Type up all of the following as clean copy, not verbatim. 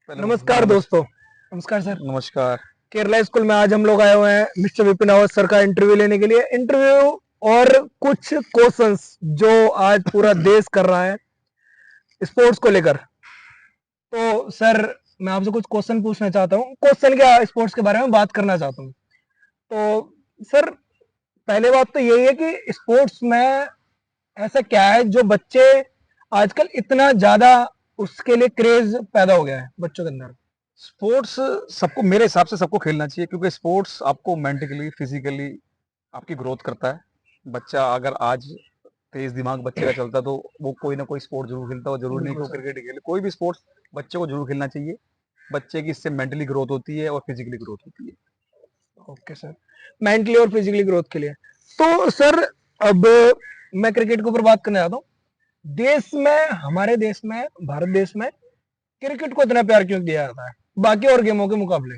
नमस्कार दोस्तों। नमस्कार सर। नमस्कार। केरला स्कूल में आज हम लोग आए हुए हैं मिस्टर विपिन रावत सर का इंटरव्यू लेने के लिए। इंटरव्यू और कुछ क्वेश्चंस जो आज पूरा देश कर रहा है स्पोर्ट्स को लेकर। तो सर मैं आपसे कुछ क्वेश्चन पूछना चाहता हूँ। क्वेश्चन क्या, स्पोर्ट्स के बारे में बात करना चाहता हूँ। तो सर पहले बात तो यही है कि स्पोर्ट्स में ऐसा क्या है जो बच्चे आजकल इतना ज्यादा उसके लिए क्रेज पैदा हो गया है बच्चों के अंदर। स्पोर्ट्स सबको, मेरे हिसाब से सबको खेलना चाहिए, क्योंकि स्पोर्ट्स आपको मेंटली फिजिकली आपकी ग्रोथ करता है। बच्चा अगर आज तेज दिमाग बच्चे का चलता तो वो कोई ना कोई स्पोर्ट जरूर खेलता हो। जरूर नहीं कि बिल्कुल वो सर। क्रिकेट ही खेले, कोई भी स्पोर्ट्स बच्चे को जरूर खेलना चाहिए। बच्चे की इससे मेंटली ग्रोथ होती है और फिजिकली ग्रोथ होती है। Okay sir. मेंटली और फिजिकली ग्रोथ के लिए तो सर अब मैं क्रिकेट के ऊपर बात करने आता हूँ। देश में, हमारे देश में, भारत देश में क्रिकेट को इतना प्यार क्यों दिया जाता है बाकी और गेमों के मुकाबले?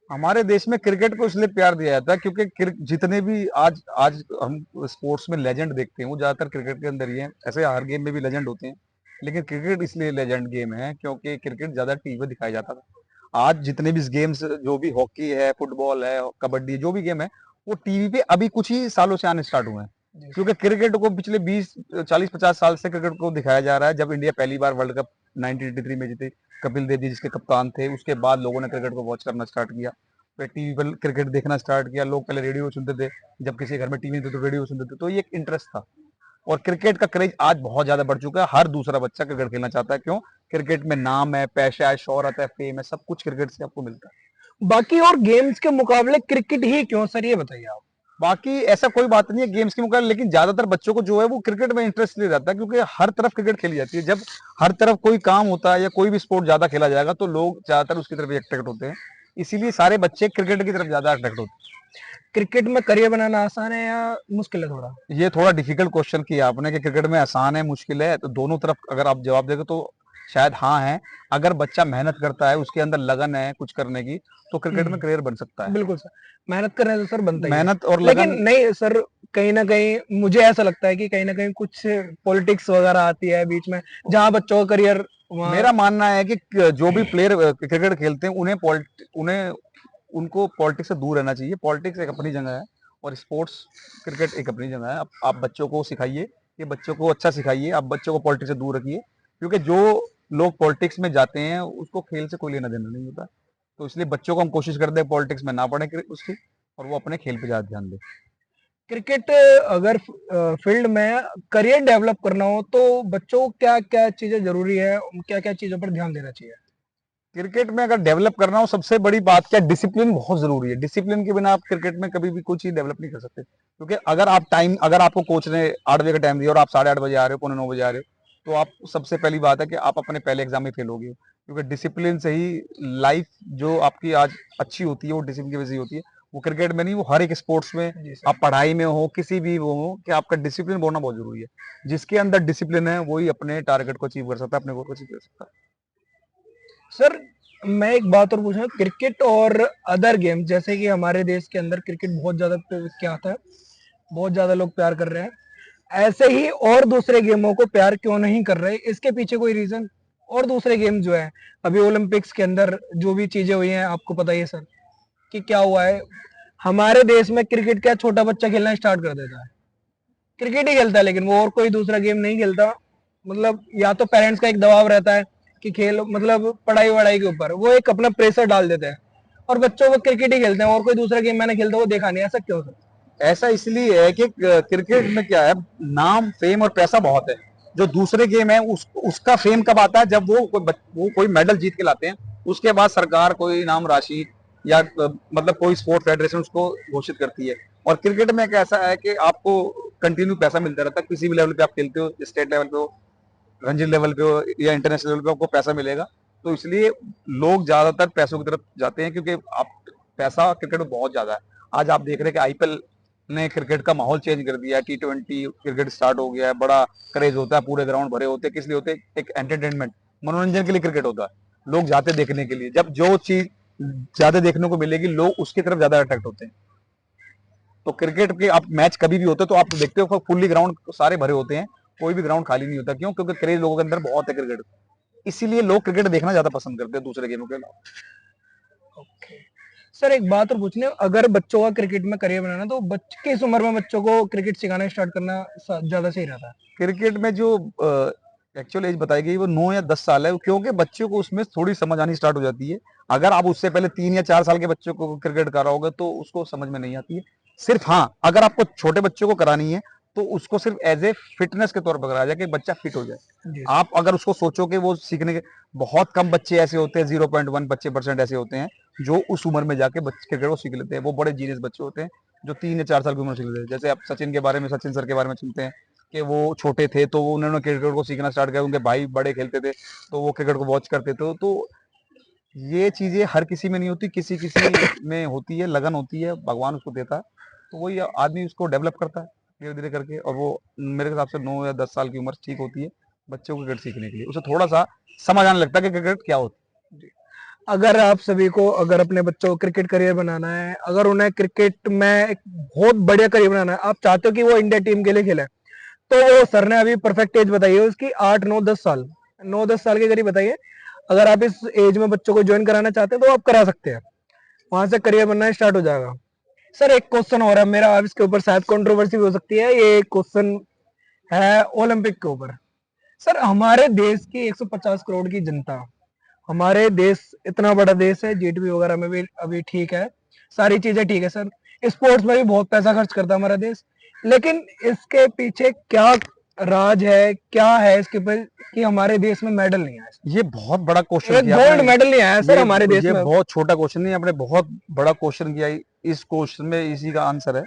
हमारे देश में क्रिकेट को इसलिए प्यार दिया जाता है क्योंकि जितने भी आज आज हम स्पोर्ट्स में लेजेंड देखते हैं वो ज्यादातर क्रिकेट के अंदर ही है। ऐसे हर गेम में भी लेजेंड होते हैं, लेकिन क्रिकेट इसलिए लेजेंड गेम है क्योंकि क्रिकेट ज्यादा टीवी पे दिखाया जाता था। आज जितने भी गेम्स, जो भी हॉकी है, फुटबॉल है, कबड्डी, जो भी गेम है, वो टीवी पे अभी कुछ ही सालों से आने स्टार्ट हुए हैं। जी सर। क्योंकि क्रिकेट को पिछले 20 40 50 साल से क्रिकेट को दिखाया जा रहा है। जब इंडिया पहली बार वर्ल्ड कप 1983 में जीती, कपिल देव जी जिसके कप्तान थे, उसके बाद लोगों ने क्रिकेट को वॉच करना स्टार्ट किया। पे टीवी पर क्रिकेट देखना स्टार्ट किया। लोग पहले रेडियो सुनते थे, जब किसी घर में टीवी नहीं थी तो रेडियो सुनते थे, तो ये एक इंटरेस्ट था। और क्रिकेट का क्रेज आज बहुत ज्यादा बढ़ चुका है। हर दूसरा बच्चा क्रिकेट खेलना चाहता है। क्यों? क्रिकेट में नाम है, पैसा है, शोहरत है, फेम है, सब कुछ क्रिकेट से आपको मिलता है। बाकी और गेम्स के मुकाबले क्रिकेट ही क्यों सर, ये बताइए आप। बाकी ऐसा कोई बात नहीं है गेम्स के मुकाबले, लेकिन ज्यादातर बच्चों को जो है वो क्रिकेट में इंटरेस्ट ले जाता है, क्योंकि हर तरफ क्रिकेट खेली जाती है। जब हर तरफ कोई काम होता है या कोई भी स्पोर्ट ज्यादा खेला जाएगा तो लोग ज्यादातर उसकी तरफ अट्रैक्ट होते हैं। इसीलिए सारे बच्चे क्रिकेट की तरफ ज्यादा अट्रैक्ट होते हैं। क्रिकेट में करियर बनाना आसान है या मुश्किल है थोड़ा? ये थोड़ा डिफिकल्ट क्वेश्चन किया आपने कि क्रिकेट में आसान है मुश्किल है, तो दोनों तरफ अगर आप जवाब देंगे तो शायद हाँ है। अगर बच्चा मेहनत करता है, उसके अंदर लगन है कुछ करने की, तो क्रिकेट में करियर बन सकता है। बिल्कुल सर। मेहनत करने से सर बनता ही है। मेहनत और लेकिन लगन। नहीं सर, कहीं ना कहीं मुझे ऐसा लगता है कि कहीं ना कहीं कुछ पॉलिटिक्स वगैरह आती है बीच में, जहां बच्चों का करियर मेरा मानना है कि जो भी प्लेयर क्रिकेट खेलते हैं उन्हें उनको पॉलिटिक्स से दूर रहना चाहिए। पॉलिटिक्स एक अपनी जगह है और स्पोर्ट्स क्रिकेट एक अपनी जगह है। आप बच्चों को सिखाइए, ये बच्चों को अच्छा सिखाइए, आप बच्चों को पॉलिटिक्स से दूर रखिए, क्योंकि जो लोग पॉलिटिक्स में जाते हैं उसको खेल से कोई लेना देना नहीं होता। तो इसलिए बच्चों को हम कोशिश करते हैं पॉलिटिक्स में ना पढ़े उसकी, और वो अपने खेल पे ज्यादा ध्यान दें। क्रिकेट अगर फील्ड में करियर डेवलप करना हो तो बच्चों को क्या क्या चीजें जरूरी है, क्या क्या चीजों पर ध्यान देना चाहिए? क्रिकेट में अगर डेवलप करना हो, सबसे बड़ी बात क्या, डिसिप्लिन बहुत जरूरी है। डिसिप्लिन के बिना आप क्रिकेट में कभी भी कोई चीज डेवलप नहीं कर सकते। क्योंकि अगर आपको कोच ने 8 बजे का टाइम दिया और आप 8:30 बजे आ रहे हो, 8:45 बजे आ रहे हो, तो आप, सबसे पहली बात है कि आप अपने पहले एग्जाम में फेल होगे। क्योंकि डिसिप्लिन से ही लाइफ जो आपकी आज अच्छी होती है वो डिसिप्लिन की वजह से होती है। वो क्रिकेट में नहीं, वो हर एक स्पोर्ट्स में, आप पढ़ाई में हो, किसी भी वो हो, कि आपका डिसिप्लिन होना बहुत जरूरी है। जिसके अंदर डिसिप्लिन है वही अपने टारगेट को अचीव कर सकता है, अपने गोल को अचीव कर सकता है। सर मैं एक बात और पूछना, क्रिकेट और अदर गेम, जैसे कि हमारे देश के अंदर क्रिकेट बहुत ज्यादा क्या आता है, बहुत ज्यादा लोग प्यार कर रहे हैं, ऐसे ही और दूसरे गेमों को प्यार क्यों नहीं कर रहे, इसके पीछे कोई रीजन? और दूसरे गेम जो है, अभी ओलंपिक्स के अंदर जो भी चीजें हुई हैं आपको पता ही है सर कि क्या हुआ है। हमारे देश में क्रिकेट क्या छोटा बच्चा खेलना स्टार्ट कर देता है, क्रिकेट ही खेलता है, लेकिन वो और कोई दूसरा गेम नहीं खेलता। मतलब या तो पेरेंट्स का एक दबाव रहता है कि खेल, मतलब पढ़ाई वढ़ाई के ऊपर वो एक अपना प्रेशर डाल देते हैं और बच्चों को क्रिकेट ही खेलते हैं और कोई दूसरा गेम मैंने खेलता वो देखा नहीं। ऐसा क्यों सर? ऐसा इसलिए है कि क्रिकेट में क्या है, नाम, फेम और पैसा बहुत है। जो दूसरे गेम है उसका फेम कब आता है, जब वो कोई मेडल जीत के लाते हैं। उसके बाद सरकार कोई इनाम राशि या मतलब कोई स्पोर्ट फेडरेशन उसको घोषित करती है। और क्रिकेट में एक ऐसा है कि आपको कंटिन्यू पैसा मिलता रहता है। किसी भी लेवल पे आप खेलते हो, स्टेट लेवल पे हो, रणजी लेवल पे हो या इंटरनेशनल लेवल पे, आपको पैसा मिलेगा। तो इसलिए लोग ज्यादातर पैसों की तरफ जाते हैं, क्योंकि आप, पैसा क्रिकेट में बहुत ज्यादा है। आज आप देख रहे हैं कि आईपीएल ने क्रिकेट का माहौल चेंज कर दिया है। T20 क्रिकेट स्टार्ट हो गया है, बड़ा क्रेज होता है, पूरे ग्राउंड भरे होते हैं। किस लिए होते हैं? एक एंटरटेनमेंट, मनोरंजन के लिए क्रिकेट होता है। लोग जाते देखने के लिए। जब जो चीज ज्यादा देखने को मिलेगी, लोग उसकी तरफ ज्यादा अट्रैक्ट होते हैं। तो क्रिकेट के आप मैच कभी भी होते हैं तो आप देखते हो फुल्ली ग्राउंड सारे भरे होते हैं, कोई भी ग्राउंड खाली नहीं होता। क्यों? क्योंकि क्रेज लोगों के अंदर बहुत है क्रिकेट। इसीलिए लोग क्रिकेट देखना ज्यादा पसंद करते हैं दूसरे गेमों के अलावा। ओके सर, एक बात और पूछने, अगर बच्चों का क्रिकेट में करियर बनाना तो किस उम्र में बच्चों को क्रिकेट सिखाना स्टार्ट करना ज्यादा सही रहता है? क्रिकेट में जो एक्चुअल एज बताई गई वो 9 या 10 साल है, क्योंकि बच्चों को उसमें थोड़ी समझ आनी स्टार्ट हो जाती है। अगर आप उससे पहले 3 या 4 साल के बच्चों को क्रिकेट कराओगे तो उसको समझ में नहीं आती है। सिर्फ हाँ, अगर आपको छोटे बच्चों को करानी है तो उसको सिर्फ एज ए फिटनेस के तौर पर कराया जाए कि बच्चा फिट हो जाए। जी आप अगर उसको सोचो कि वो सीखने के, बहुत कम बच्चे ऐसे होते हैं, 0.1 बच्चे % ऐसे होते हैं जो उस उम्र में जाके बच्चे क्रिकेट को सीख लेते हैं। वो बड़े जीनियस बच्चे होते हैं जो 3 या 4 साल की उम्र में सीख लेते हैं। जैसे आप सचिन के बारे में, सचिन सर के बारे में सुनते हैं कि वो छोटे थे तो उन्होंने क्रिकेट को सीखना स्टार्ट किया, उनके भाई बड़े खेलते थे तो वो क्रिकेट को वॉच करते थे। तो ये चीजें हर किसी में नहीं होती, किसी किसी में होती है, लगन होती है, भगवान उसको देता है, तो वही आदमी उसको डेवलप करता है धीरे धीरे करके। और वो मेरे हिसाब से 9 या 10 साल की उम्र ठीक होती है बच्चों को क्रिकेट सीखने के लिए। उसे थोड़ा सा समझ आने लगता है कि क्रिकेट क्या होती है। अगर आप सभी को, अगर अपने बच्चों को क्रिकेट करियर बनाना है, अगर उन्हें क्रिकेट में एक बहुत बढ़िया करियर बनाना है, आप चाहते हो कि वो इंडिया टीम के लिए खेले, तो वो सर ने अभी परफेक्ट एज बताई है उसकी 8 9 10 साल, 9 10 साल के करीब बताइए। अगर आप इस एज में बच्चों को ज्वाइन कराना चाहते हैं तो आप करा सकते हैं, वहां से करियर बनना स्टार्ट हो जाएगा। सर एक क्वेश्चन हो रहा है मेरा, अब इसके ऊपर शायद कंट्रोवर्सी भी हो सकती है, ये क्वेश्चन है ओलंपिक के ऊपर। सर हमारे देश की 150 करोड़ की जनता, हमारे देश इतना बड़ा देश है, जीडीपी वगैरह में भी अभी ठीक है, सारी चीजें ठीक है सर, स्पोर्ट्स में भी बहुत पैसा खर्च करता है हमारा देश, लेकिन इसके पीछे क्या राज है, क्या है इसके ऊपर कि हमारे देश में मेडल नहीं आया? ये बहुत बड़ा क्वेश्चन एक किया गोल्ड आपने। मेडल नहीं आया सर हमारे देश ये में। बहुत छोटा क्वेश्चन नहीं, आपने बहुत बड़ा क्वेश्चन किया। इस क्वेश्चन में इसी का आंसर है,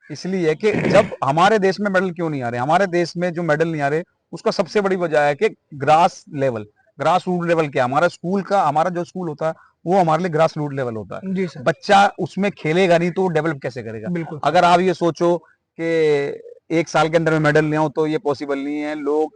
इसलिए है कि जब हमारे देश में मेडल क्यों नहीं आ रहे, हमारे देश में जो मेडल नहीं आ रहे उसका सबसे बड़ी वजह है कि ग्रास रूट लेवल क्या, हमारा स्कूल का, हमारा जो स्कूल होता है वो हमारे लिए ग्रास रूट लेवल होता है। जी सर। बच्चा उसमें खेलेगा नहीं तो वो डेवलप कैसे करेगा? बिल्कुल। अगर आप ये सोचो कि 1 साल के अंदर में मेडल नहीं हो तो ये पॉसिबल नहीं है। लोग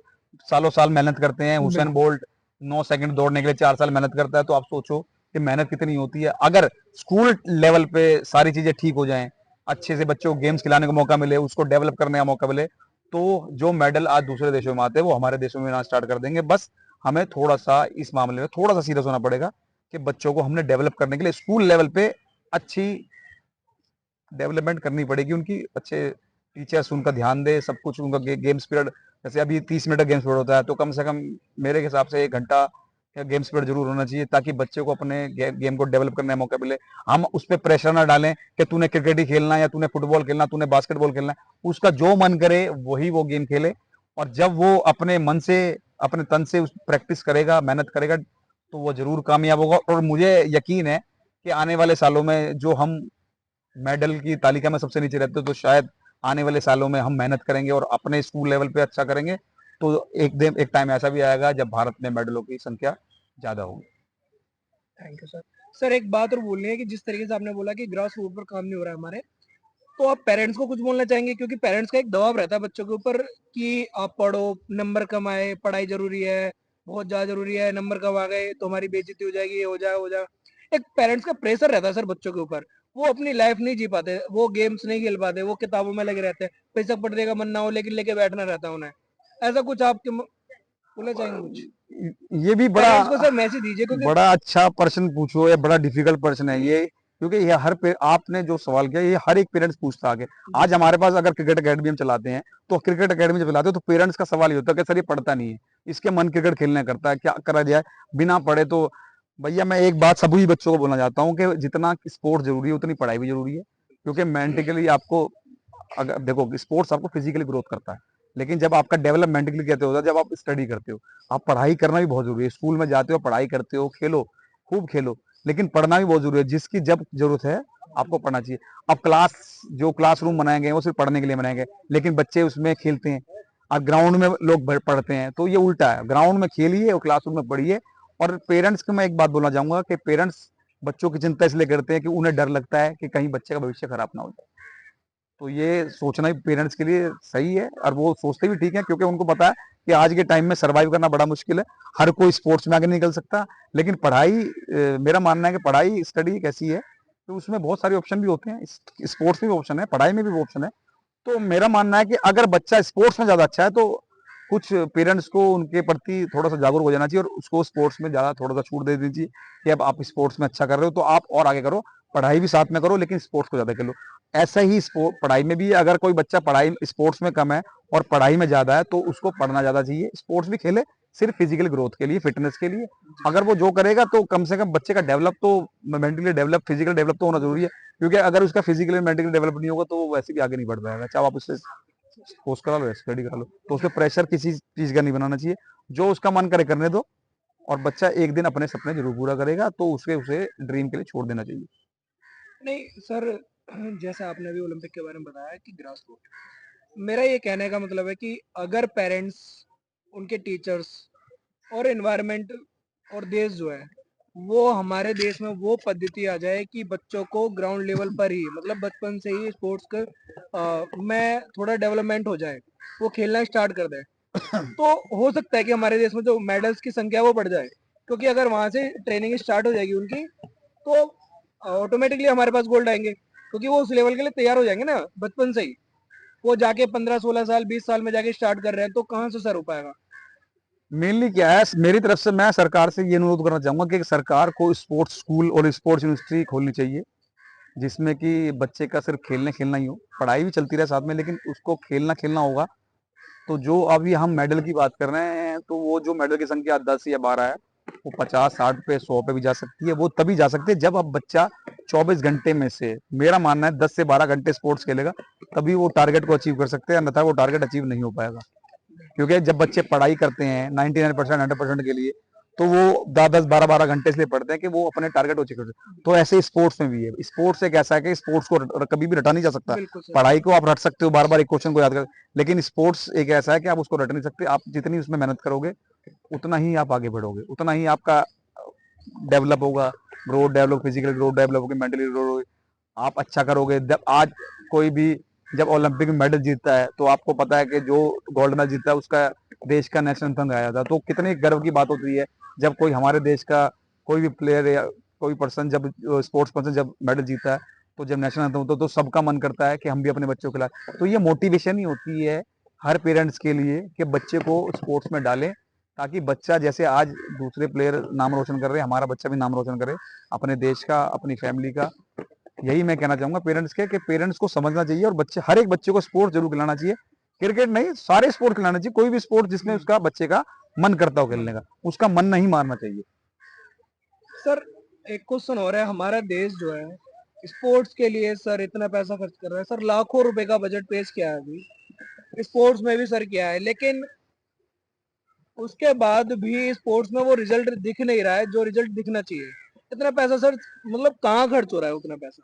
सालों साल मेहनत करते हैं। हुसैन बोल्ट 9 सेकंड दौड़ने के लिए 4 साल मेहनत करता है, तो आप सोचो कि मेहनत कितनी होती है। अगर स्कूल लेवल पे सारी चीजें ठीक हो जाएं, अच्छे से बच्चों को गेम्स खिलाने का मौका मिले, उसको डेवलप करने का मौका मिले, तो जो मेडल आज दूसरे देशों में आते हैं वो हमारे देशों में आना स्टार्ट कर देंगे। बस हमें थोड़ा सा इस मामले में थोड़ा सा सीरियस होना पड़ेगा कि बच्चों को हमने डेवलप करने के लिए स्कूल लेवल पे अच्छी डेवलपमेंट करनी पड़ेगी उनकी। अच्छे टीचर्स उनका ध्यान दे, सब कुछ उनका गेम्स पीरियड, जैसे अभी 30 मिनट का गेम्स पीरियड होता है तो कम से कम मेरे हिसाब से 1 घंटा या गेम्स पीरियड जरूर होना चाहिए, ताकि बच्चे को अपने गेम को डेवलप करने का मौका मिले। हम उस पर प्रेशर ना डालें कि तूने क्रिकेट ही खेलना है या तूने फुटबॉल खेलना, तूने बास्केटबॉल खेलना है। उसका जो मन करे वही वो गेम खेले, और जब वो अपने मन से, अपने तन से उस प्रैक्टिस करेगा, मेहनत करेगा, तो वो जरूर कामयाब होगा। और मुझे यकीन है कि आने वाले सालों में जो हम मेडल की तालिका में सबसे नीचे रहते हो, तो शायद आने वाले सालों में हम मेहनत करेंगे और अपने स्कूल लेवल पे अच्छा करेंगे, तो एक टाइम ऐसा भी आएगा जब भारत में मेडलों की संख्या ज्यादा होगी। Thank you sir. सर एक बात और बोलनी है कि जिस तरीके से आपने बोला कि ग्रास रूट पर काम नहीं हो रहा है हमारे, तो आप पेरेंट्स को कुछ बोलना चाहेंगे? क्योंकि पेरेंट्स का एक दबाव रहता है बच्चों के ऊपर कि आप पढ़ो, नंबर कम आए, पढ़ाई जरूरी है, बहुत ज्यादा जरूरी है, नंबर कम आ गए तो हमारी बेइज्जती हो जाएगी, ये हो जाए। एक पेरेंट्स का प्रेशर रहता है सर बच्चों के ऊपर, वो अपनी लाइफ नहीं जी पाते, वो गेम्स नहीं खेल पाते, वो किताबों में लगे रहते हैं, बेशक पढ़ने का मन ना हो लेकिन लेके बैठना रहता है उन्हें। ऐसा कुछ आपके बोलना चाहेंगे कुछ? ये भी बड़ा पेरेंट्स को सर मैसेज दीजिए, क्योंकि बड़ा अच्छा प्रश्न पूछो, ये बड़ा डिफिकल्ट प्रश्न है ये, क्योंकि ये आपने जो सवाल किया ये हर एक पेरेंट्स पूछता आगे। आज हमारे पास अगर क्रिकेट अकेडमी हम चलाते हैं, तो क्रिकेट अकेडमी जब चलाते हैं तो पेरेंट्स का सवाल ये होता है कि सर ये पढ़ता नहीं है, इसके मन क्रिकेट खेलने करता है, क्या करा जाए बिना पढ़े? तो भैया मैं एक बात सभी बच्चों को बोलना चाहता हूँ कि जितना स्पोर्ट्स जरूरी है उतनी पढ़ाई भी जरूरी है। क्योंकि मेंटली आपको, अगर देखो स्पोर्ट्स आपको फिजिकली ग्रोथ करता है, लेकिन जब आपका डेवलप मेंटली कैसे होता है, जब आप स्टडी करते हो, आप पढ़ाई करना भी बहुत जरूरी है। स्कूल में जाते हो, पढ़ाई करते हो, खेलो, खूब खेलो, लेकिन पढ़ना भी बहुत जरूरी है। जिसकी जब जरूरत है आपको पढ़ना चाहिए। अब जो क्लासरूम बनाए गए वो सिर्फ पढ़ने के लिए बनाए गए, लेकिन बच्चे उसमें खेलते हैं। अब ग्राउंड में लोग पढ़ते हैं, तो ये उल्टा है, ग्राउंड में खेलिए और क्लासरूम में पढ़िए। और पेरेंट्स को मैं एक बात बोलना चाहूंगा कि पेरेंट्स बच्चों की चिंता इसलिए करते हैं कि उन्हें डर लगता है कि कहीं बच्चे का भविष्य खराब ना हो जाए। तो ये सोचना ही पेरेंट्स के लिए सही है, और वो सोचते भी ठीक है, क्योंकि उनको पता है कि आज के टाइम में सरवाइव करना बड़ा मुश्किल है। हर कोई स्पोर्ट्स में आगे नहीं निकल सकता, लेकिन पढ़ाई, मेरा मानना है कि पढ़ाई, स्टडी एक ऐसी है तो उसमें बहुत सारे ऑप्शन भी होते हैं। स्पोर्ट्स में भी ऑप्शन है, पढ़ाई में भी ऑप्शन है। तो मेरा मानना है कि अगर बच्चा स्पोर्ट्स में ज्यादा अच्छा है तो कुछ पेरेंट्स को उनके प्रति थोड़ा सा जागरूक हो जाना चाहिए और उसको स्पोर्ट्स में ज्यादा थोड़ा सा छूट दे देनी चाहिए कि अब आप स्पोर्ट्स में अच्छा कर रहे हो तो आप और आगे करो, पढ़ाई भी साथ में करो लेकिन स्पोर्ट्स को ज्यादा कर लो। ऐसा ही स्पोर्ट पढ़ाई में भी, अगर कोई बच्चा पढ़ाई स्पोर्ट्स में कम है और पढ़ाई में ज्यादा है तो उसको पढ़ना ज्यादा चाहिए, स्पोर्ट्स भी खेले सिर्फ फिजिकल ग्रोथ के लिए, फिटनेस के लिए। अगर वो जो करेगा तो कम से कम बच्चे का डेवलप तो, मेंटली डेवलप, फिजिकल डेवलप तो होना जरूरी है, क्योंकि अगर उसका फिजिकली मेंटली डेवलप नहीं होगा तो वो वैसे भी आगे नहीं बढ़ पाएगा, चाहे आप उससे कोर्स करा लो या स्टडी करा लो। तो उसमें प्रेशर किसी चीज का नहीं बनाना चाहिए, जो उसका मन करे करने दो, और बच्चा एक दिन अपने सपने जरूर पूरा करेगा तो उसे उसे ड्रीम के लिए छोड़ देना चाहिए। नहीं सर, जैसे आपने अभी ओलंपिक के बारे में बताया कि ग्रास रूट, मेरा ये कहने का मतलब है कि अगर पेरेंट्स, उनके टीचर्स और एनवायरनमेंट और देश जो है, वो हमारे देश में वो पद्धति आ जाए कि बच्चों को ग्राउंड लेवल पर ही, मतलब बचपन से ही स्पोर्ट्स का में थोड़ा डेवलपमेंट हो जाए, वो खेलना स्टार्ट कर दे, तो हो सकता है कि हमारे देश में जो मेडल्स की संख्या वो बढ़ जाए, क्योंकि अगर वहां से ट्रेनिंग स्टार्ट हो जाएगी उनकी, तो ऑटोमेटिकली हमारे पास गोल्ड आएंगे, क्योंकि वो उस लेवल के लिए तैयार हो जाएंगे ना बचपन से ही। वो जाके 15-16 साल 20 साल में जाके स्टार्ट कर रहे हैं, तो कहाँ से सर हो पाएगा? मेनली क्या है, मेरी तरफ से मैं सरकार से ये अनुरोध करना चाहूंगा कि सरकार को स्पोर्ट्स स्कूल और स्पोर्ट्स यूनिवर्सिटी खोलनी चाहिए, जिसमें कि बच्चे का सिर्फ खेलने खेलना ही हो, पढ़ाई भी चलती रहे साथ में लेकिन उसको खेलना खेलना होगा। तो जो अभी हम मेडल की बात कर रहे हैं, तो वो जो मेडल की संख्या 10 या 12 है, वो 50, 60 पे, 100 पे भी जा सकती है। वो तभी जा सकती है जब अब बच्चा 24 घंटे में से, मेरा मानना है 10 से 12 घंटे स्पोर्ट्स खेलेगा, तभी वो टारगेट को अचीव कर सकते हैं, अन्यथा वो टारगेट अचीव नहीं हो पाएगा। क्योंकि जब बच्चे पढ़ाई करते हैं 99%, 100% के लिए, तो वो 10-10, 12-12 घंटे इसलिए पढ़ते हैं कि वो अपने टारगेट को अचीव कर सकें। तो ऐसे स्पोर्ट्स में भी है, स्पोर्ट्स एक ऐसा है कि स्पोर्ट्स को कभी भी रटा नहीं जा सकता। बिल्कुल सर। पढ़ाई को आप रट सकते हो, बार बार एक क्वेश्चन को याद कर, लेकिन स्पोर्ट्स एक ऐसा है कि आप उसको रट नहीं सकते। आप जितनी उसमें मेहनत करोगे उतना ही आप आगे बढ़ोगे, उतना ही आपका डेवलप होगा, growth develop, physical growth develop होगी, मेंटली ग्रोथ होगी, आप अच्छा करोगे। जब आज कोई भी जब ओलंपिक में मेडल जीतता है तो आपको पता है कि जो गोल्ड मेडल जीतता है उसका देश का नेशनल एंथम गाया था, तो कितनी गर्व की बात होती है जब कोई हमारे देश का कोई भी प्लेयर या कोई पर्सन, जब स्पोर्ट्स पर्सन जब मेडल जीतता है, तो जब नेशनल एंथम होता है तो सबका मन करता है कि हम भी अपने बच्चों के खिलाफ। तो ये मोटिवेशन ही होती है हर पेरेंट्स के लिए कि बच्चे को स्पोर्ट्स में डालें, ताकि बच्चा जैसे आज दूसरे प्लेयर नाम रोशन कर रहे हैं, हमारा बच्चा भी नाम रोशन करे, अपने देश का, अपनी फैमिली का। यही मैं कहना चाहूंगा पेरेंट्स के, कि पेरेंट्स को समझना चाहिए और बच्चे, हर एक बच्चे को स्पोर्ट जरूर खिलाना चाहिए, क्रिकेट नहीं सारे स्पोर्ट खिलाना चाहिए, कोई भी स्पोर्ट जिसमें उसका बच्चे का मन करता हो खेलने का, उसका मन नहीं मारना चाहिए। सर एक क्वेश्चन हो रहा है, हमारा देश जो है स्पोर्ट्स के लिए सर इतना पैसा खर्च कर रहा है, सर लाखों रुपए का बजट पेश किया है अभी स्पोर्ट्स में भी सर किया है, लेकिन उसके बाद भी स्पोर्ट्स में वो रिजल्ट दिख नहीं रहा है जो रिजल्ट दिखना चाहिए। इतना पैसा सर, मतलब कहाँ खर्च हो रहा है उतना पैसा?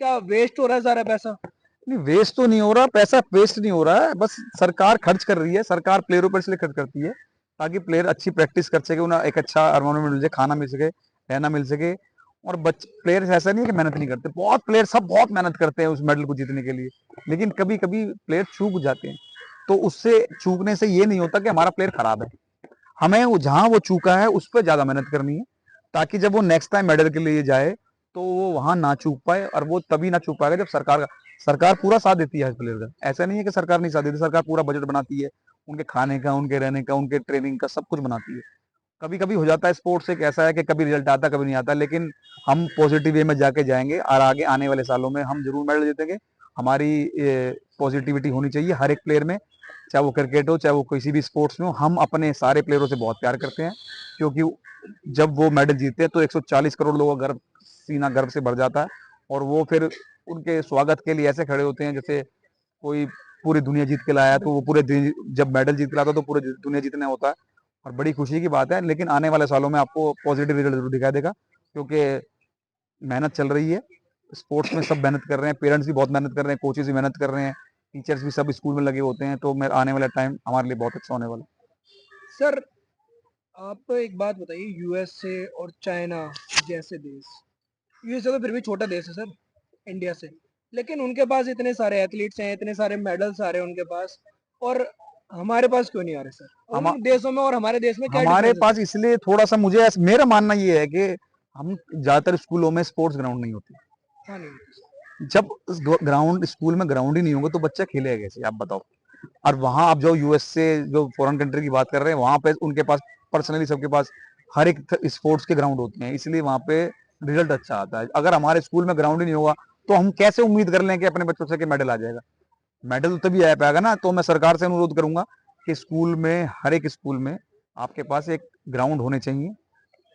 क्या वेस्ट हो रहा है सारा पैसा? नहीं, वेस्ट तो नहीं हो रहा, पैसा वेस्ट नहीं हो रहा है, बस सरकार खर्च कर रही है। सरकार प्लेयरों पर इसलिए खर्च करती है ताकि प्लेयर अच्छी प्रैक्टिस कर सके, उन्हें एक अच्छा एनवायरमेंट मिल सके, खाना मिल सके, रहना मिल सके। और बच्चे प्लेयर्स ऐसा नहीं है कि मेहनत नहीं करते, बहुत प्लेयर सब बहुत मेहनत करते हैं उस मेडल को जीतने के लिए, लेकिन कभी कभी प्लेयर चूक जाते हैं। तो उससे चूकने से ये नहीं होता कि हमारा प्लेयर खराब है, हमें वो जहां वो चूका है उस पर ज्यादा मेहनत करनी है, ताकि जब वो नेक्स्ट टाइम मेडल के लिए जाए तो वो वहां ना चूक पाए। और वो तभी ना चूक पाएगा जब सरकार पूरा साथ देती है प्लेयर का। ऐसा नहीं है कि सरकार नहीं साथ देती, सरकार पूरा बजट बनाती है, उनके खाने का, उनके रहने का, उनके ट्रेनिंग का, सब कुछ बनाती है। कभी कभी हो जाता है, स्पोर्ट्स एक ऐसा है कि कभी रिजल्ट आता कभी नहीं आता, लेकिन हम पॉजिटिव वे में जाके जाएंगे और आगे आने वाले सालों में हम जरूर मेडल जीतेंगे। हमारी पॉजिटिविटी होनी चाहिए हर एक प्लेयर में, चाहे वो क्रिकेट हो, चाहे वो किसी भी स्पोर्ट्स में हो। हम अपने सारे प्लेयरों से बहुत प्यार करते हैं, क्योंकि जब वो मेडल जीतते हैं तो 140 करोड़ लोगों का गर्व, सीना गर्व से भर जाता है, और वो फिर उनके स्वागत के लिए ऐसे खड़े होते हैं जैसे कोई पूरी दुनिया जीत के लाया, तो वो जब मेडल जीत के लाता है तो पूरी दुनिया जीतने होता है, और बड़ी खुशी की बात है। लेकिन आने वाले सालों में आपको पॉजिटिव रिजल्ट जरूर दिखाई देगा, क्योंकि मेहनत चल रही है, स्पोर्ट्स में सब मेहनत कर रहे हैं, पेरेंट्स भी बहुत मेहनत कर रहे हैं, कोचेस भी मेहनत कर रहे हैं, टीचर्स भी सब स्कूल में लगे होते हैं, तो आने वाला टाइम हमारे लिए बहुत अच्छा होने वाला है। सर आप एक बात बताइए, यूएसए और चाइना जैसे देश, यूएसए तो फिर भी छोटा देश है सर इंडिया से, लेकिन उनके पास इतने सारे एथलीट्स हैं, इतने सारे मेडल्स आ रहे हैं उनके पास, और हमारे पास क्यों नहीं आ रहे सर? हम उन देशों में और हमारे देश में क्या हमारे डिफरेंस है पास सर? इसलिए थोड़ा सा, मेरा मानना ये है कि हम ज्यादातर स्कूलों में स्पोर्ट्स ग्राउंड नहीं होती। हाँ नहीं होते सर। जब ग्राउंड, स्कूल में ग्राउंड ही नहीं होगा तो बच्चा खेलेगा कैसे, आप बताओ। और वहां आप जो यूएस से जो फॉरेन कंट्री की बात कर रहे हैं, वहां पे उनके पास पर्सनली सबके पास हर एक स्पोर्ट्स के ग्राउंड होते हैं, इसलिए वहां पे रिजल्ट अच्छा आता है। अगर हमारे स्कूल में ग्राउंड ही नहीं होगा तो हम कैसे उम्मीद कर लें कि अपने बच्चों से कि मेडल आ जाएगा? मेडल तो तभी आ पाएगा ना। तो मैं सरकार से अनुरोध करूंगा कि स्कूल में, हर एक स्कूल में आपके पास एक ग्राउंड होने चाहिए,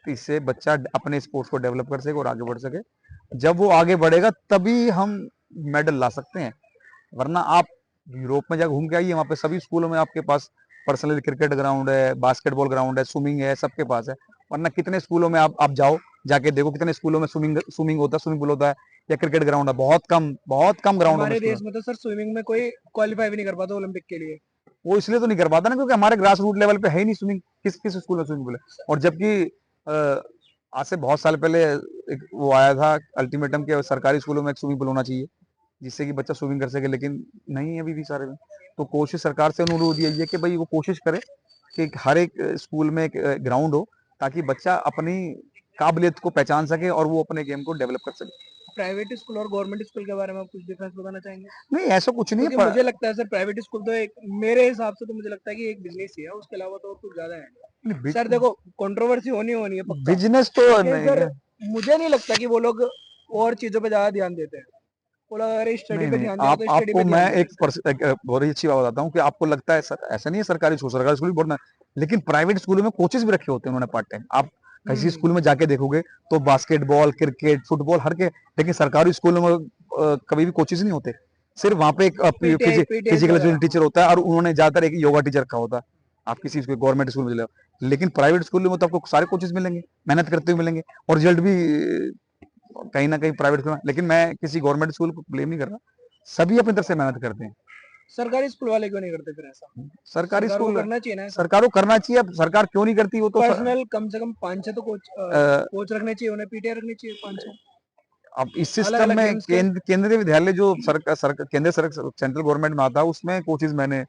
तो इससे बच्चा अपने स्पोर्ट्स को डेवलप कर सके और आगे बढ़ सके। जब वो आगे बढ़ेगा तभी हम मेडल ला सकते हैं, वरना आप यूरोप में जाकर घूम के आइए, वहाँ पे सभी स्कूलों में आपके पास पर्सनल क्रिकेट ग्राउंड है, बास्केटबॉल ग्राउंड है, स्विमिंग है, सबके पास है। वरना कितने स्कूलों में आप जाओ, जाके देखो कितने स्कूलों में स्विमिंग स्विमिंग होता है, स्विमिंग पूल होता है या क्रिकेट ग्राउंड है, बहुत कम ग्राउंडों में हमारे स्कूल। देश में तो सर स्विमिंग में कोई क्वालिफाई भी नहीं कर पाता ओलंपिक के लिए। वो इसलिए तो नहीं कर पाता ना क्योंकि हमारे ग्रास रूट लेवल पे है ही नहीं स्विमिंग। किस किस स्कूल में स्विमिंग पूल है? और जबकि आज से बहुत साल पहले एक वो आया था अल्टीमेटम के सरकारी स्कूलों में एक स्विमिंग पूल होना चाहिए जिससे कि बच्चा स्विमिंग कर सके, लेकिन नहीं है अभी भी सारे में। तो कोशिश सरकार से अनुरोध यही है कि भाई वो कोशिश करे कि हर एक स्कूल में एक ग्राउंड हो, ताकि बच्चा अपनी काबिलियत को पहचान सके और वो अपने गेम को डेवलप कर सके। प्राइवेट स्कूल और गवर्नमेंट स्कूल के बारे में आप कुछ डिफरेंस बताना चाहेंगे? नहीं, ऐसा कुछ नहीं क्योंकि है। मुझे लगता है सर प्राइवेट स्कूल तो एक, मेरे हिसाब से तो मुझे लगता है कि एक बिजनेस ही है, उसके अलावा तो और कुछ ज्यादा है नहीं। सर देखो, कंट्रोवर्सी होनी होनी है पक्का, बिजनेस तो लेकिन नहीं सर है। मुझे नहीं लगता कि वो लोग और चीजों पे ज्यादा ध्यान देते हैं। वो लोग अगर स्टडी नहीं पे नहीं, ध्यान देना आप तो स्टडी आपको पे मैं ध्यान देते हैं। एक बहुत ही अच्छी बात बताता हूँ कि आपको लगता है सर ऐसा नहीं है, सरकारी स्कूल भी बहुत लेकिन प्राइवेट स्कूलों में कोचेस भी रखे होते हैं उन्होंने पार्ट टाइम। आप किसी स्कूल में जाके देखोगे तो बास्केटबॉल, क्रिकेट, फुटबॉल हर के, लेकिन सरकारी स्कूलों में कभी भी कोचेस नहीं होते। सिर्फ वहां पे एक पीटीआई पीटीआई फिजिकल वगैरह। एजुकेशन टीचर होता है और उन्होंने ज्यादातर एक योगा टीचर रखा होता है। आप किसी गवर्नमेंट स्कूल में चले जाओ, लेकिन प्राइवेट स्कूल में तो आपको सारे कोचेस मिलेंगे, मेहनत करते हुए मिलेंगे और रिजल्ट भी कहीं ना कहीं प्राइवेट स्कूल में। लेकिन मैं किसी गवर्नमेंट स्कूल को ब्लेम नहीं कर रहा, सभी अपनी तरफ से मेहनत करते हैं। सरकारी स्कूल वाले क्यों नहीं करते फिर ऐसा? सरकारी सरकार को स्कूल करना चाहिए ना ऐसा। सरकार को करना चाहिए। अब सरकार क्यों नहीं करती वो तो पर्सनल कम से कम 5-6 तो अ, कोच रखने चाहिए, उन्हें पीटीआई रखनी चाहिए 5-6 अब इस अलग सिस्टम अलग में गेम्स के। केंद्रीय विद्यालय जो केंद्रीय सेंट्रल गवर्नमेंट में आता है उसमें कोचेज मैंने,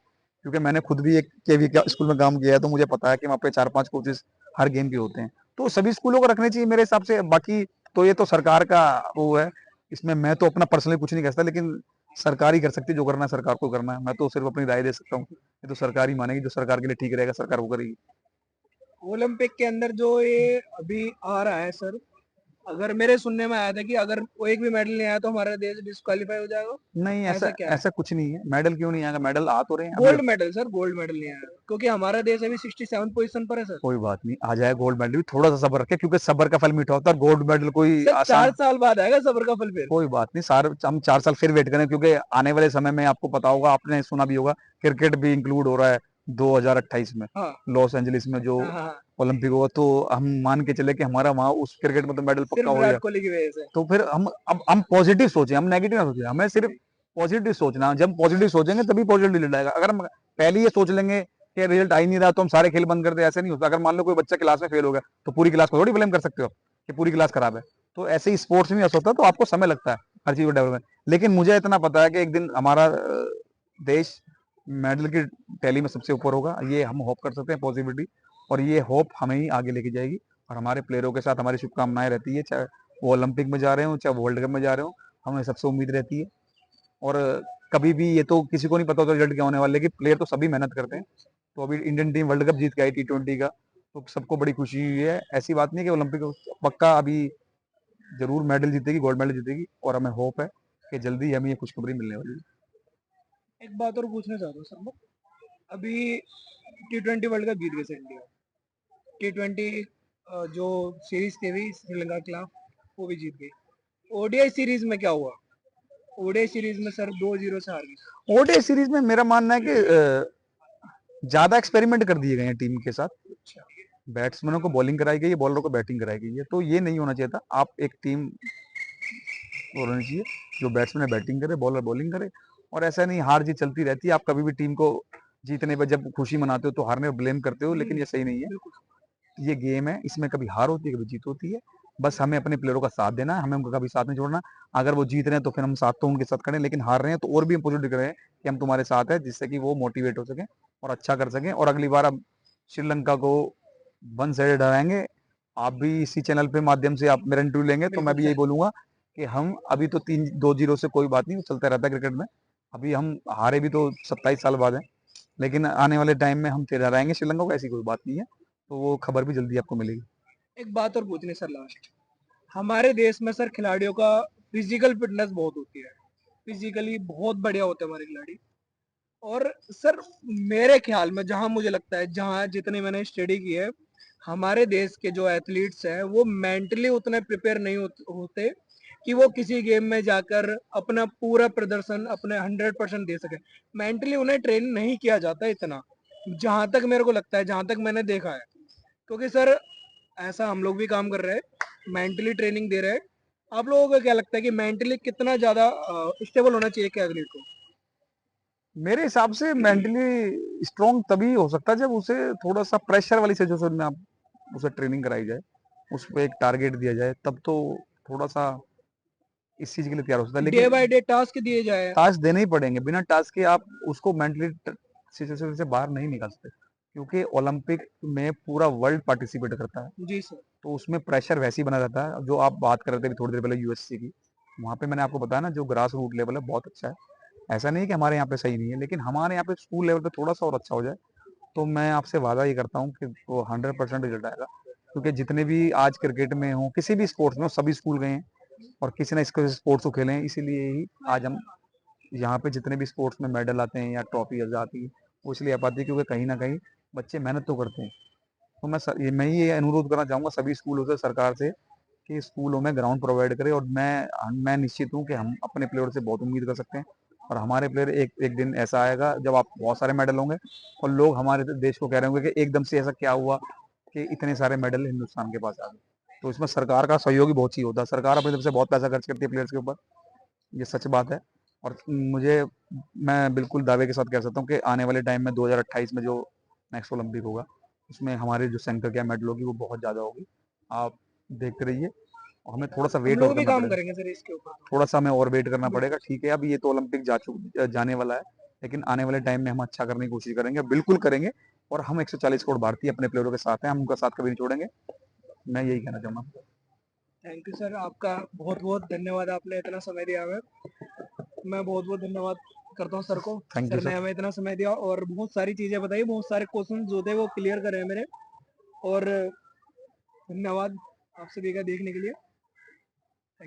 क्योंकि मैंने खुद भी एक केवी स्कूल में काम किया है तो मुझे पता है कि वहाँ पे 4-5 कोचेज हर गेम के होते हैं। तो सभी स्कूलों को रखने चाहिए मेरे हिसाब से। बाकी तो ये तो सरकार का वो है, इसमें मैं तो अपना पर्सनली कुछ नहीं कह सकता, लेकिन सरकार ही कर सकती है, जो करना है सरकार को करना है। मैं तो सिर्फ अपनी राय दे सकता हूँ, ये तो सरकार ही मानेगी, जो सरकार के लिए ठीक रहेगा सरकार वो करेगी। ओलंपिक के अंदर जो ये अभी आ रहा है सर, अगर मेरे सुनने में आया था कि अगर वो एक भी मेडल नहीं आया तो हमारा देश डिस्क्वालीफाई हो जाएगा। नहीं, ऐसा ऐसा क्या है? ऐसा कुछ नहीं है। मेडल क्यों नहीं आएगा? मेडल आ तो रहे हैं अभी। Gold medal sir, gold medal नहीं आया क्योंकि हमारा देश अभी 67 पोजीशन पर है सर। कोई बात नहीं, आ जाए गोल्ड मेडल भी। थोड़ा सा सब्र रखे क्योंकि सब्र का फल मीठा होता है। गोल्ड मेडल कोई सर आसान। 4 साल बाद आएगा सबर का फल फिर। कोई बात नहीं, हम 4 साल फिर वेट करें, क्योंकि आने वाले समय में आपको पता होगा, आपने सुना भी होगा, क्रिकेट भी इंक्लूड हो रहा है 2028 में हाँ लॉस एंजलिस में जो हाँ हाँ हाँ। ओलंपिक होगा। तो हम मान के चले कि हमारा वहां उस क्रिकेट में तो मेडल पक्का सिर्फ हो गया। विराट कोहली की वजह से। तो फिर हम पॉजिटिव सोचें, हम नेगेटिव ना सोचें, हमें सिर्फ पॉजिटिव सोचना। जब पॉजिटिव सोचेंगे तभी पॉजिटिव रिजल्ट आएगा। अगर हम पहले ये सोच लेंगे कि रिजल्ट आ ही नहीं रहा तो हम सारे खेल बंद कर दे, ऐसे नहीं होता। अगर मान लो कोई बच्चा क्लास में फेल हो गया तो पूरी क्लास को थोड़ी ब्लेम कर सकते हो कि पूरी क्लास खराब है। तो ऐसे ही स्पोर्ट्स में ऐसा होता है, तो आपको समय लगता है हर चीज को डेवलपमेंट। लेकिन मुझे इतना पता है कि एक दिन हमारा देश मेडल की टैली में सबसे ऊपर होगा, ये हम होप कर सकते हैं, पॉजिटिविटी। और ये होप हमें ही आगे लेके जाएगी और हमारे प्लेयरों के साथ हमारी शुभकामनाएं रहती है, चाहे वो ओलंपिक में जा रहे हो चाहे वर्ल्ड कप में जा रहे हो, हमें सबसे उम्मीद रहती है। और कभी भी ये तो किसी को नहीं पता होता रिजल्ट क्या होने वाला, लेकिन प्लेयर तो सभी मेहनत करते हैं। तो अभी इंडियन टीम वर्ल्ड कप जीत के आई T20 का, तो सबको बड़ी खुशी हुई है। ऐसी बात नहीं है कि ओलंपिक पक्का अभी जरूर मेडल जीतेगी, गोल्ड मेडल जीतेगी, और हमें होप है कि जल्दी हमें ये खुशखबरी मिलने वाली है। एक बात और पूछना चाहता हूँ सर मैं, अभी T20 वर्ल्ड कप जीत गए सर इंडिया। T20 जो सीरीज थी अभी श्रीलंका के खिलाफ, वो भी जीत गई। ओडीआई सीरीज में क्या हुआ? ओडीआई सीरीज में सर 2-0 से हार गई। ओडीआई सीरीज में मेरा मानना है कि ज्यादा एक्सपेरिमेंट कर दिए गए हैं टीम के साथ। अच्छा। बैट्समैनों को बॉलिंग कराई गई है, बॉलरों को बैटिंग कराई गई है, तो ये नहीं होना चाहिए था। आप एक टीम होनी चाहिए, जो बैट्समैन बैटिंग करे, बॉलर बॉलिंग करे, और ऐसा नहीं हार जीत चलती रहती है। आप कभी भी टीम को जीतने पर जब खुशी मनाते हो तो हारने पर ब्लेम करते हो, लेकिन ये सही नहीं है। ये गेम है, इसमें कभी हार होती है, कभी जीत होती है। बस हमें अपने प्लेयरों का साथ देना है, हमें उनका कभी साथ नहीं छोड़ना। अगर वो जीत रहे हैं तो फिर हम साथ तो उनके साथ खड़े, लेकिन हार रहे हैं तो और भी हम पॉजिटिव कर रहे हैं कि हम तुम्हारे साथ हैं, जिससे कि वो मोटिवेट हो सके और अच्छा कर सकें। और अगली बार अब श्रीलंका को 1 साइडेड हराएंगे। आप भी इसी चैनल पे माध्यम से आप मेरा इंटरव्यू लेंगे तो मैं भी यही बोलूंगा कि हम अभी तो 2-0 से कोई बात नहीं, चलता रहता है क्रिकेट में। अभी हम हारे भी तो 27 साल बाद हैं, लेकिन आने वाले टाइम में हम फिर हराएंगे श्रीलंका को, ऐसी कोई बात नहीं है। तो वो खबर भी जल्दी आपको मिलेगी। एक बात और पूछनी सर लास्ट, हमारे देश में सर खिलाड़ियों का फिजिकल फिटनेस बहुत होती है, फिजिकली बहुत बढ़िया होते हैं हमारे खिलाड़ी। और सर मेरे ख्याल में जहां मुझे लगता है, जहां जितनी मैंने स्टडी की है, हमारे देश के जो एथलीट्स हैं वो मेंटली उतने प्रिपेयर नहीं होते कि वो किसी गेम में जाकर अपना पूरा प्रदर्शन अपने 100% दे सके। मेंटली उन्हें ट्रेन नहीं किया जाता इतना, जहां तक मेरे को लगता है, जहां तक मैंने देखा है। क्योंकि सर ऐसा हम लोग भी काम कर रहे हैं, मेंटली ट्रेनिंग दे रहे हैं। आप लोगों को क्या लगता है कि मेंटली कितना ज्यादा स्टेबल होना चाहिए क्या एथलीट को? मेरे हिसाब से मेंटली स्ट्रांग तभी हो सकता है जब उसे थोड़ा सा प्रेशर वाली सिचुएशन में आप उसे ट्रेनिंग कराई जाए, उस पे एक टारगेट दिया जाए, तब तो थोड़ा सा इस चीज के लिए तैयार हो सकता है। डे लेकिन बाय डे टास्क दिए जाए। टास्क देने ही पड़ेंगे, बिना टास्क के आप उसको मेंटली सिचुएशन से बाहर नहीं निकाल सकते, क्योंकि ओलंपिक में पूरा वर्ल्ड पार्टिसिपेट करता है। जी सर। तो उसमें प्रेशर वैसे ही बना रहता है। जो आप बात कर रहे थे थोड़ी देर पहले यूएससी की, वहाँ पे मैंने आपको बताया ना, जो ग्रास रूट लेवल है बहुत अच्छा है। ऐसा नहीं है कि हमारे यहाँ पे सही नहीं है, लेकिन हमारे यहाँ पे स्कूल लेवल पे थोड़ा सा और अच्छा हो जाए, तो मैं आपसे वादा ये करता हूँ कि वो 100% रिजल्ट आएगा। क्योंकि जितने भी आज क्रिकेट में हो, किसी भी स्पोर्ट्स में हो, सभी स्कूल गए हैं और किसी ना इसको स्पोर्ट्स को खेले हैं। इसीलिए ही आज हम यहाँ पे जितने भी स्पोर्ट्स में मेडल आते हैं या ट्रॉफी आती है, वो इसलिए आ पाती है क्योंकि कहीं ना कहीं बच्चे मेहनत तो करते हैं। तो मैं ये अनुरोध करना चाहूंगा सभी स्कूलों से, सरकार से, कि स्कूलों में ग्राउंड प्रोवाइड करे। और मैं निश्चित हूँ कि हम अपने प्लेयर से बहुत उम्मीद कर सकते हैं। और हमारे प्लेयर एक एक दिन ऐसा आएगा जब आप बहुत सारे मेडल होंगे और लोग हमारे देश को कह रहे होंगे कि एकदम से ऐसा क्या हुआ कि इतने सारे मेडल हिंदुस्तान के पास आ गए। तो इसमें सरकार का सहयोग ही बहुत चाहिए होता है। सरकार अपनी तरफ से बहुत पैसा खर्च करती है प्लेयर्स के ऊपर, ये सच बात है। और मुझे मैं बिल्कुल दावे के साथ कह सकता हूँ कि आने वाले टाइम में 2028 में जो नेक्स्ट ओलंपिक होगा, उसमें हमारी जो संख्या मेडल होगी वो बहुत ज़्यादा होगी। आप देखते रहिए। और हमें थोड़ा सा हम वेट और लोग भी करना काम पड़ेगा, करेंगे सर इसके ऊपर तो। थोड़ा सा हमें और वेट करना पड़ेगा। बिल्कुल सर। ठीक है, अभी ये तो ओलंपिक जाने वाला है, लेकिन आने वाले टाइम में हम अच्छा करने की कोशिश करेंगे, बिल्कुल करेंगे। और हम 140 करोड़ भारतीय अपने प्लेयरों के साथ हैं, हम उनका साथ कभी नहीं छोड़ेंगे। मैं यही कहना चाहूंगा। थैंक यू सर, आपका बहुत बहुत धन्यवाद, आपने इतना समय दिया हमें। मैं बहुत बहुत धन्यवाद करता हूँ सर को। थैंक यू सर ने सर। हमें इतना समय दिया और बहुत सारी चीजें बताई, बहुत सारे क्वेश्चन जो थे वो क्लियर करे हैं मेरे। और धन्यवाद आप सभी का देखने के लिए।